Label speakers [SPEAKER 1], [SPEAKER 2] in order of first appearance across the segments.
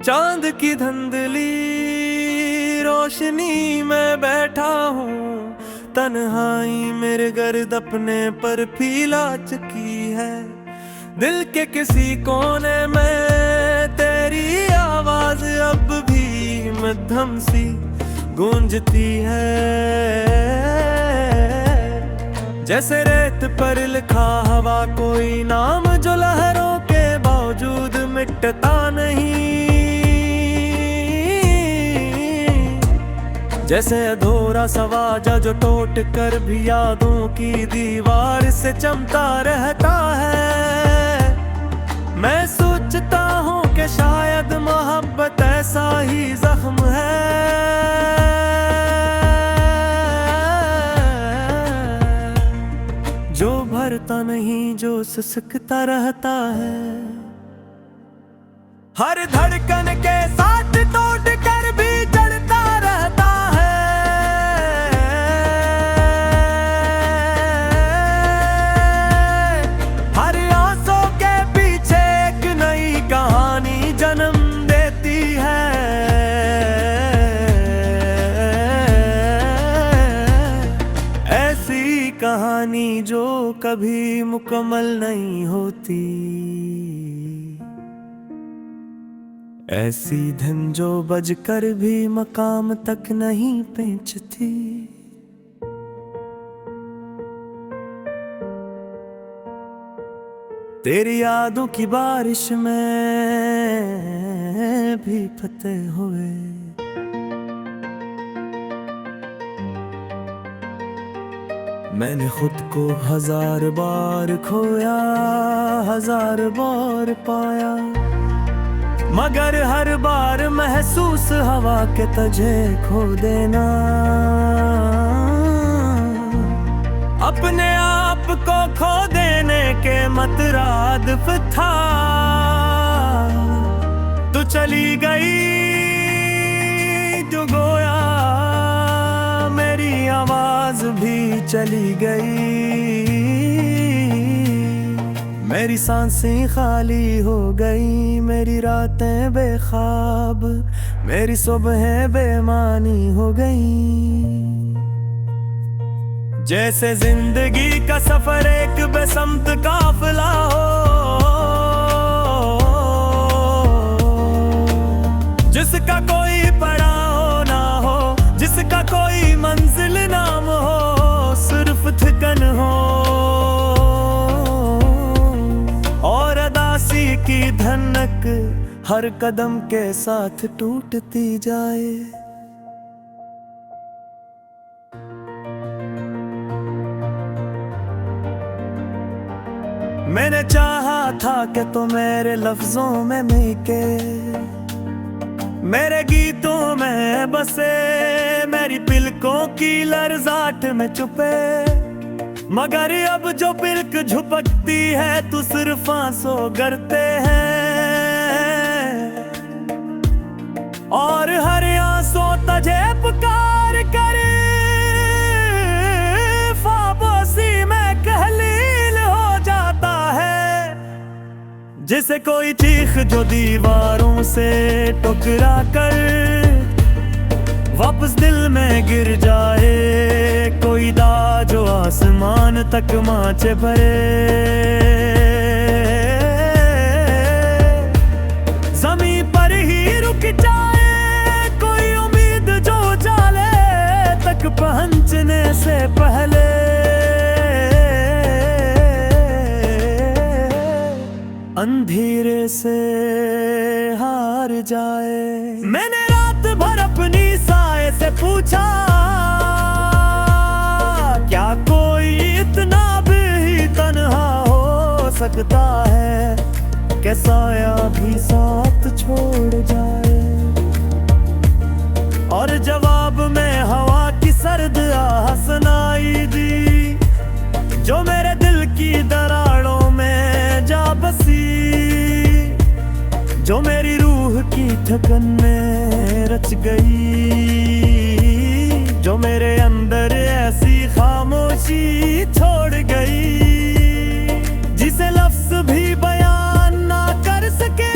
[SPEAKER 1] चांद की धुंधली रोशनी में बैठा हूँ, तन्हाई मेरे गर्द अपने पर फैला चुकी है। दिल के किसी कोने में तेरी आवाज अब भी मध्यम सी गूंजती है। जैसे रेत पर लिखा हवा कोई नाम जो लहरों के बावजूद मिटता नहीं। जैसे अधूरा सवाजा जो टूट कर भी यादों की दीवार से चमता रहता है। मैं सोचता हूँ कि शायद मोहब्बत ऐसा ही जख्म है जो भरता नहीं, जो सिसकता रहता है। हर धड़कन के साथ तोड़ कर भी जड़ता रहता है। हर आंसू के पीछे एक नई कहानी जन्म देती है। ऐसी कहानी जो कभी मुकम्मल नहीं होती, ऐसी धुन जो बजकर भी मकाम तक नहीं पहुंचती। तेरी यादों की बारिश में भी फतेह हुए। मैंने खुद को 1000 बार खोया, 1000 बार पाया, मगर हर बार महसूस हवा के तुझे खो देना। अपने आप को खो देने के मतरादिफ था। तू चली गई जो गोया मेरी आवाज भी चली गई। मेरी सांसें खाली हो गई, मेरी रातें बेख्वाब, मेरी सुबहें बेमानी हो गई। जैसे जिंदगी का सफर एक बेसमत काफिला हो, जिसका कोई पड़ाव ना हो, जिसका कोई मंजिल नाम हो, सिर्फ थकन हो और अदासी की धनक हर कदम के साथ टूटती जाए। मैंने चाहा था कि तो मेरे लफ्जों में मिलके, मेरे गीतों में बसे, मेरी पिलकों की लरज़ाहट में छुपे, मगर अब जो पिलक झुपकती है तू सिर्फ आंसू गिरते हैं और हर आंसू तुझे पुकार कर फाबोसी में कहलील हो जाता है। जिसे कोई चीख जो दीवारों से टकरा कर वापस दिल में गिर जाए, कोई दा जो आसमान तक माचे भरे, ज़मीन पर ही रुक जाए, कोई उम्मीद जो जाले तक पहुंचने से पहले अंधेरे से हार जाए। मैंने रात भर अपनी साए से पूछा, क्या कोई इतना भी तन्हा हो सकता है कि साया भी साथ छोड़ जाए। और जवाब में हवा की सर्द आह सुनाई दी, जो मेरे दिल की दरारों में जा बसी, जो मेरी रूह की थकन में रच गई, जो मेरे अंदर ऐसी खामोशी छोड़ गई जिसे लफ्ज़ भी बयान ना कर सके।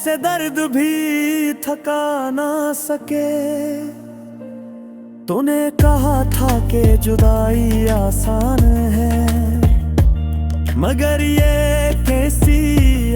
[SPEAKER 1] ऐसे दर्द भी थका ना सके। तूने कहा था कि जुदाई आसान है, मगर ये कैसी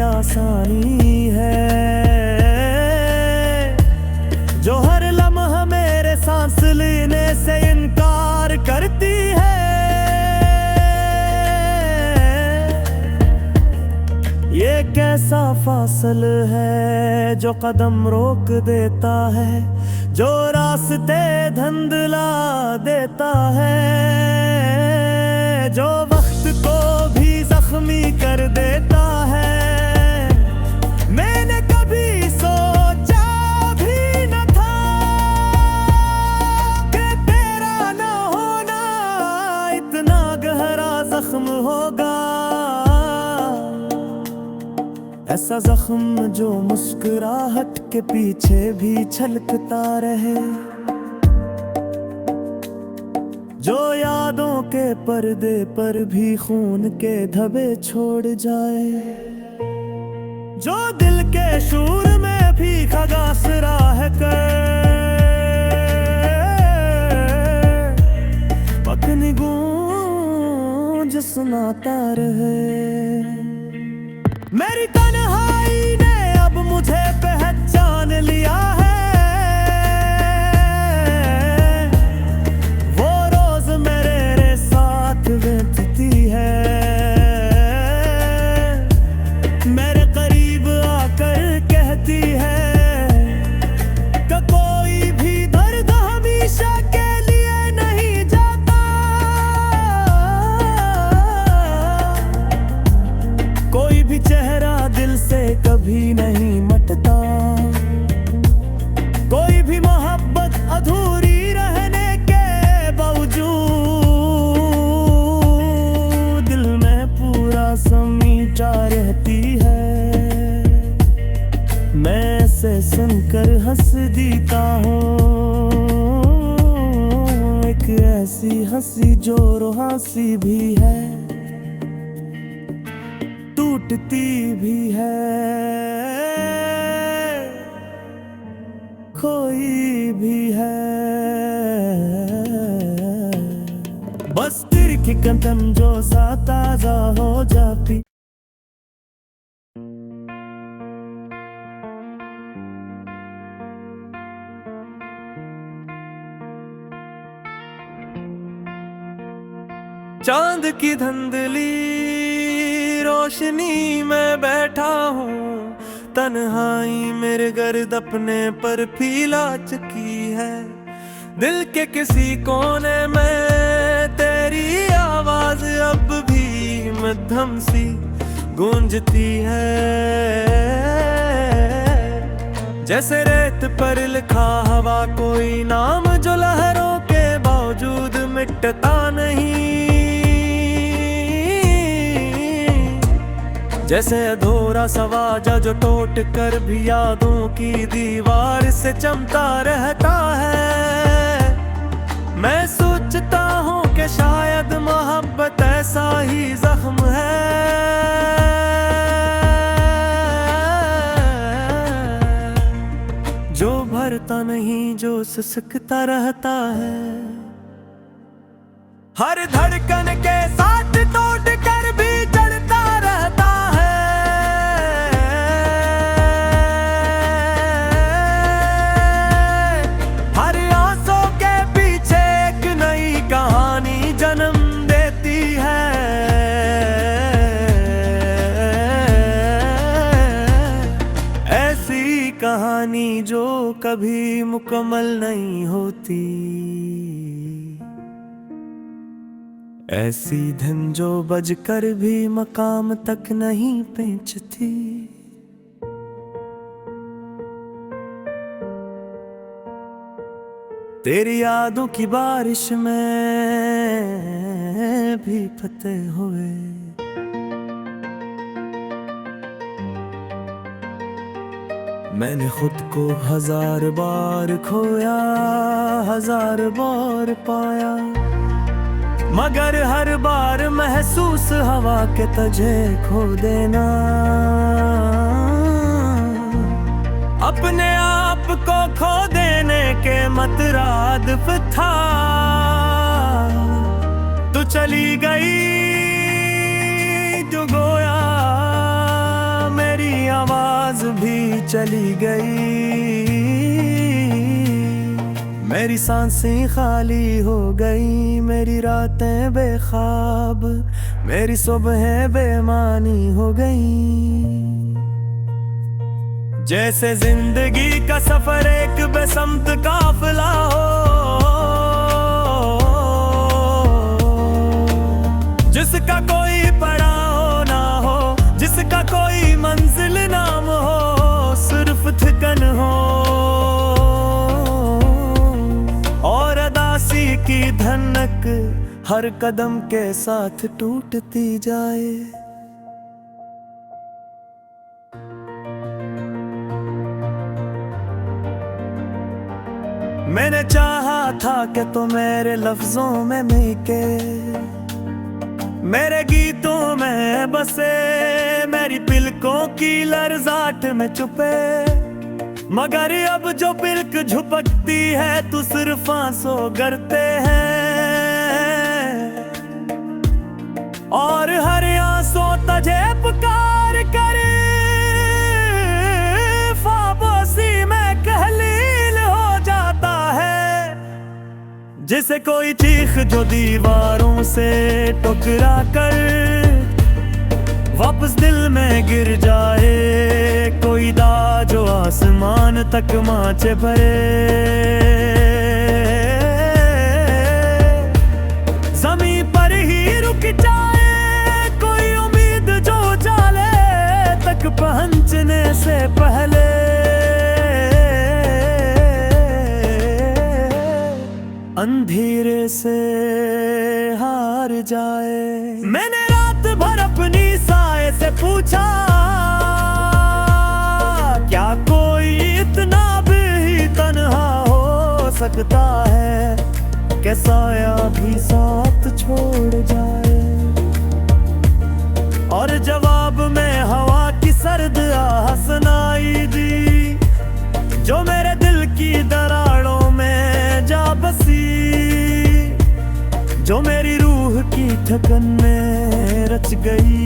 [SPEAKER 1] आसानी है जो हर लम्हा मेरे सांस लेने से इनकार करती है। ये कैसा फासल है जो कदम रोक देता है, जो रास्ते धुंधला देता है, जो वक्त को भी जख्मी कर देता है। मैंने कभी सोचा भी न था कि तेरा न होना इतना गहरा जख्म होगा। ऐसा जख्म जो मुस्कुराहट के पीछे भी छलकता रहे, जो यादों के पर्दे पर भी खून के धब्बे छोड़ जाए, जो दिल के शूर में भी खगास राह कर पखनी गूंज सुनाता रहे। मेरी तन्हाई ने अब मुझे पहचान लिया है, वो रोज मेरे साथ बीतती है। मेरे करीब आकर कहती है कि कोई भी दर्द हमेशा के लिए नहीं जाता, कोई भी चेहरा दिल से कभी नहीं मिटता, कोई भी मोहब्बत अधूरी रहने के बावजूद दिल में पूरा समीटा रहती है। मैं ऐसे सुनकर हंस देता हूँ, एक ऐसी हंसी जो रुहासी भी है, टूटती भी है, खोई भी है। बस तेरी की कदम जो सा ताजा हो जाती। चांद की धुंधली रोशनी में बैठा हूँ, तन्हाई मेरे गर्द अपने पर फैला चुकी है। दिल के किसी कोने में तेरी आवाज अब भी मध्यम सी गूंजती है, जैसे रेत पर लिखा हवा कोई नाम जो लहरों के बावजूद मिटता नहीं, जैसे अधूरा सवाजा जो टूट कर भी यादों की दीवार से चमता रहता है। मैं सोचता हूँ कि शायद मोहब्बत ऐसा ही जख्म है जो भरता नहीं, जो सिसकता रहता है। हर धड़कन के साथ टूट कर भी चढ़ता रहता है। हर आंसू के पीछे एक नई कहानी जन्म देती है। ऐसी कहानी जो कभी मुकम्मल नहीं होती, ऐसी धुन जो बजकर भी मकाम तक नहीं पहुंचती। तेरी यादों की बारिश में भी फतेह हुए। मैंने खुद को 1000 बार खोया, 1000 बार पाया, मगर हर बार महसूस हवा के तुझे खो देना। अपने आप को खो देने के मतरादिफ था। तू चली गई जो गोया मेरी आवाज भी चली गई। मेरी सांसें खाली हो गई, मेरी रातें बेख्वाब, मेरी सुबहें बेमानी हो गई। जैसे जिंदगी का सफर एक बेसमत काफिला हो, जिसका कोई पड़ाव ना हो, जिसका कोई मंजिल नाम हो, सिर्फ थकन हो और अदासी की धनक हर कदम के साथ टूटती जाए। मैंने चाहा था कि तो मेरे लफ्जों में मिलके, मेरे गीतों में बसे, मेरी पिलकों की लरज़ाहट में छुपे। मगर अब जो पिलक झुपकती है तो सिर्फ आंसू गिरते हैं और हर आंसू तुझे पुकार कर फाबोसी में कहलील हो जाता है। जिसे कोई चीख जो दीवारों से टकरा कर वापस दिल में गिर जाए, कोई दा जो आसमान तक माचे भरे, ज़मीं पर ही रुक जाए, कोई उम्मीद जो जाले तक पहुंचने से पहले अंधेरे से हार जाए। मैंने रात भर अपनी साए से पूछा, क्या कोई इतना भी तन्हा हो सकता है कि साया भी साथ छोड़ जाए। और जवाब में हवा की सर्द आह सुनाई दी, जो मेरे दिल की दरारों में जा बसी, जो मेरी रूह की धड़कन में रच गई,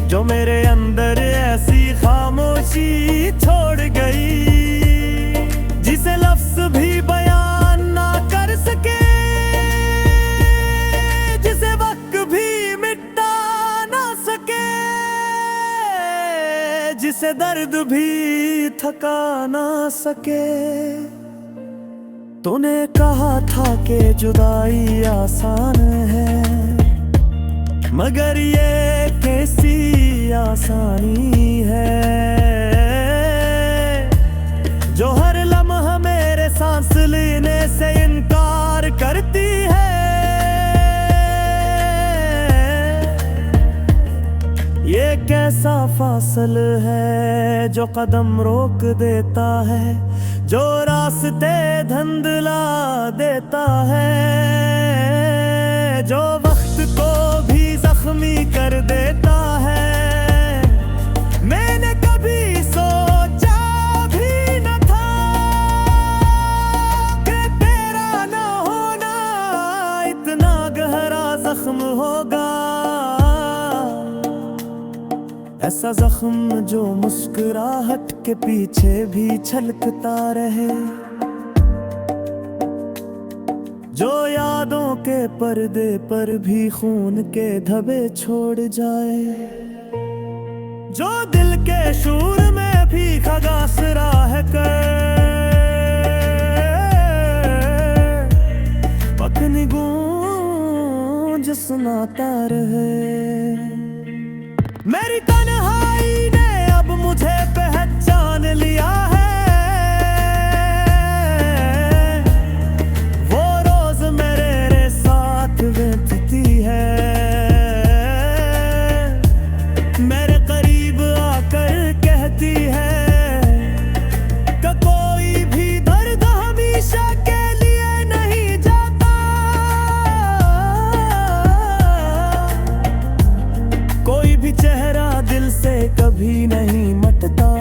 [SPEAKER 1] जो मेरे अंदर ऐसी खामोशी छोड़ गई जिसे लफ्ज़ भी बयान ना कर सके, जिसे वक्त भी मिटा ना सके, जिसे दर्द भी थका ना सके। तूने कहा था कि जुदाई आसान है, मगर ये कैसी आसानी है जो हर लम्हा मेरे सांस लेने से इनकार करती है। ये कैसा फासल है जो कदम रोक देता है, जो रास्ते धुंधला देता है, जो वक्त को भी जख्मी कर देता है। मैंने कभी सोचा भी न था कि तेरा न होना इतना गहरा जख्म होगा, ऐसा जख्म जो मुस्कुराहट के पीछे भी छलकता रहे, जो यादों के पर्दे पर भी खून के धब्बे छोड़ जाए, जो दिल के शूर में भी खगास राह कर पखनी गूंज सुनाता रहे। मेरी तन्हाई ने अब मुझे पहचान लिया है, वो रोज मेरे साथ बीतती है, मेरे करीब आकर कहती है कि कोई भी दर्द हमेशा के लिए नहीं जाता, कोई भी चेहरा दिल से कभी नहीं मिटता।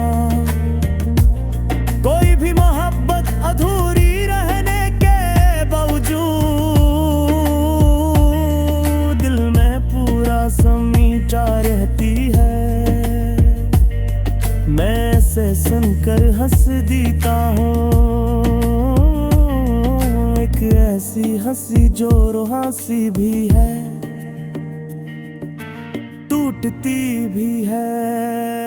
[SPEAKER 1] ऐसी हंसी जो रुहासी भी है, टूटती भी है।